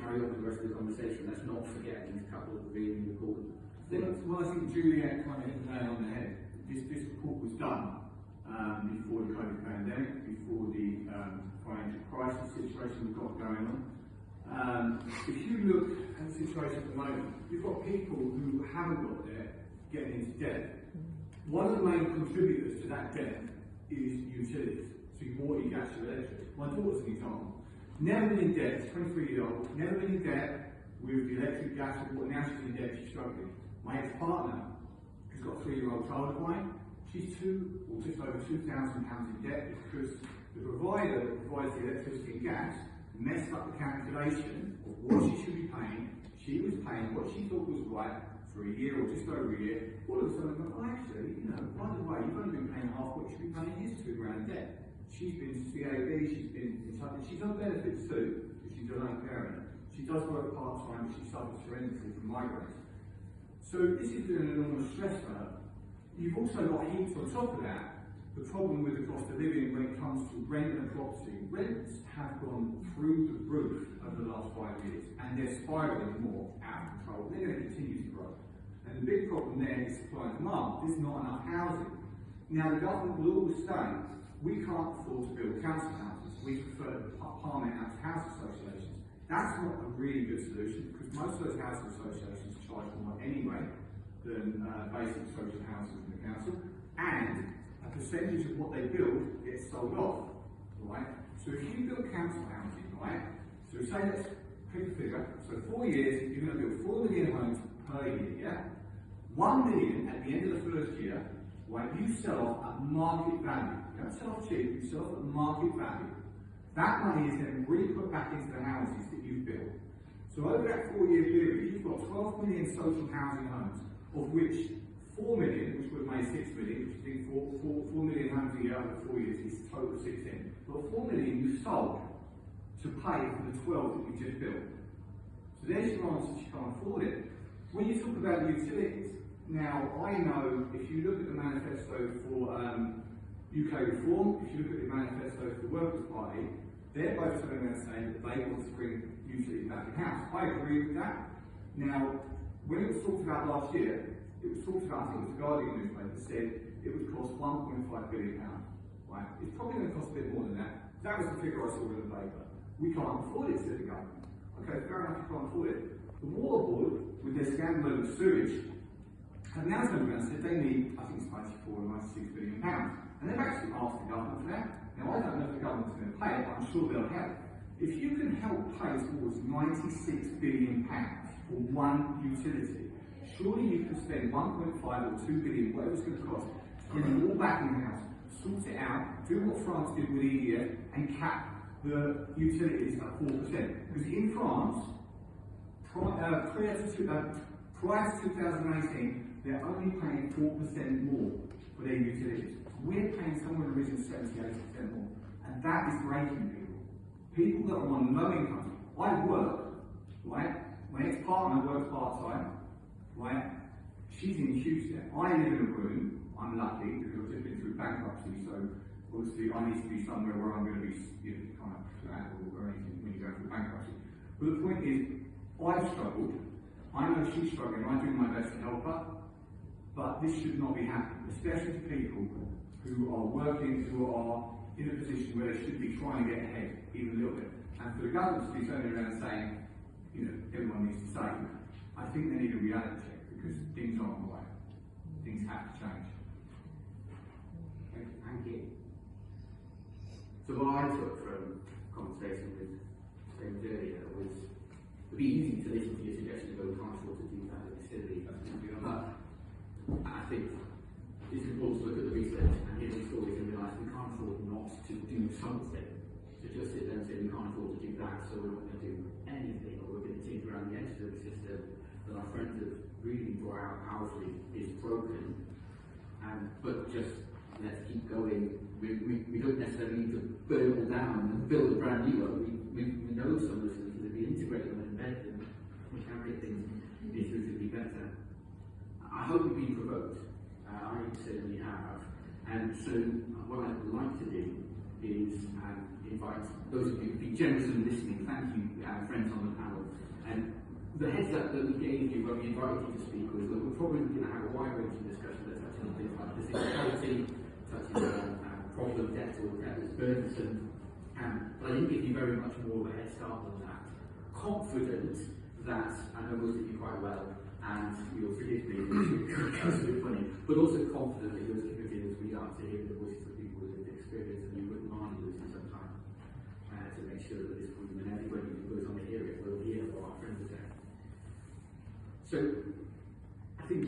carry on with the rest of the conversation. Let's not forget these couple of really important things. Well, I think Juliet kind of hit the nail on the head. This report was done before the COVID pandemic, before the financial crisis situation we've got going on. If you look at the situation at the moment, you've got people who haven't got debt getting into debt. One of the main contributors to that debt is utilities. So your water, your gas, your electric. My daughter's an example. Never been in debt, 23-year-old, never been in debt with the electric, gas, and water. Now she's in debt, she's struggling. My ex-partner, who's got a 3-year-old child of mine, she's just over £2,000 in debt because the provider that provides the electricity and gas messed up the calculation of what she should be paying. She was paying what she thought was right for a year or just over a year. All of a sudden, well, actually, by the way, you've only been paying half what you should be paying. Here's £2 grand debt. She's been CAB, she's been in touch, she's on benefits too, because she's a lone parent. She does work part-time, but she suffers horrendously from migraines. So this has been an enormous stress for her. You've also got heaps on top of that, the problem with the cost of living when it comes to rent and property. Rents have gone through the roof over the last 5 years, and they're spiralling more out of control. They're going to continue to grow. And the big problem there is supply and demand. There's not enough housing. Now the government will always say, we can't afford to build council houses. We prefer to palm it out to housing associations. That's not a really good solution because most of those housing associations charge more anyway than basic social housing from the council, and a percentage of what they build gets sold off, right? So if you build council housing, right? So say let's pick a figure. So 4 years, you're going to build 4 million homes per year, yeah? 1 million at the end of the first year, right? You sell off at market value. You don't sell off cheap, you sell off at market value. That money is then re-put back into the houses that you've built. So over that 4-year period, you've got 12 million social housing homes, of which 4 million, which would make 6 million, which I think 4 million homes a year over 4 years is total 16. But 4 million you sold to pay for the 12 that you just built. So there's your answer, you can't afford it. When you talk about utilities, now I know if you look at the manifesto for UK Reform, if you look at the manifesto for the Workers' Party, they're both turning around saying that they want to bring utilities back in-house. I agree with that. Now, when it was talked about last year, it was talked about, I think it was the Guardian newspaper that said it would cost £1.5 billion. Right? It's probably going to cost a bit more than that. That was the figure I saw in the paper. We can't afford it, said the government. Okay, fair enough, you can't afford it. The Water Board, with their scandal over sewage, have now turned around and said they need, I think it's 94 or 96 billion pounds. And they've actually asked the government for that. Now, I don't know if the government's going to pay it, but I'm sure they'll help. If you can help pay towards 96 billion pounds for one utility, surely you can spend 1.5 or 2 billion, whatever it's going to cost, to bring them all back in the house, sort it out, do what France did with EDF, and cap the utilities at 4%. Because in France, prior to 2018, they're only paying 4% more for their utilities. We're paying somewhere in the region of 70-80% more. And that is breaking people. People that are on low income. I work, right? My ex-partner works part-time, right? She's in huge debt. I live in a room. I'm lucky because I've just been through bankruptcy, so obviously I need to be somewhere where I'm going to be, kind of flat or anything when you go through bankruptcy. But the point is, I've struggled. I know she's struggling. I'm doing my best to help her. But this should not be happening, especially to people who are working, who are in a position where they should be trying to get ahead even a little bit. And for the government to be turning around and saying, everyone needs to save, I think they need a reality check because things aren't right. Things have to change. Thank you. So what I took from conversation with James earlier was it'd be easy to listen to your suggestion to go, we can't afford to do that, it's silly, but I think it's important to look at the research and hear the stories and realise we can't afford not to do something. To just sit there and say we can't afford to do that, so we're not going to do anything, or we're going to tinker around the edges of the system that our friends have really brought out powerfully is broken. But just let's keep going. We don't necessarily need to burn it all down and build a brand new one. We know some of the solutions. If we integrate them and embed them, we can make things intuitively better. I hope you've been provoked. I certainly have. And so what I'd like to do is invite those of you who've been generous in listening. Thank you, friends on the panel. And the heads up that we gave you when we invited you to speak was that we're probably going to have a wide range of discussion that touches on things like physicality, touches on problem debt or debt that's burdensome. But I didn't give you very much more of a head start than that. Confident that I know most of you quite well, and you'll forgive me, it's a bit funny, but also confident that you're as committed as we are to hear the voices of people with lived experience and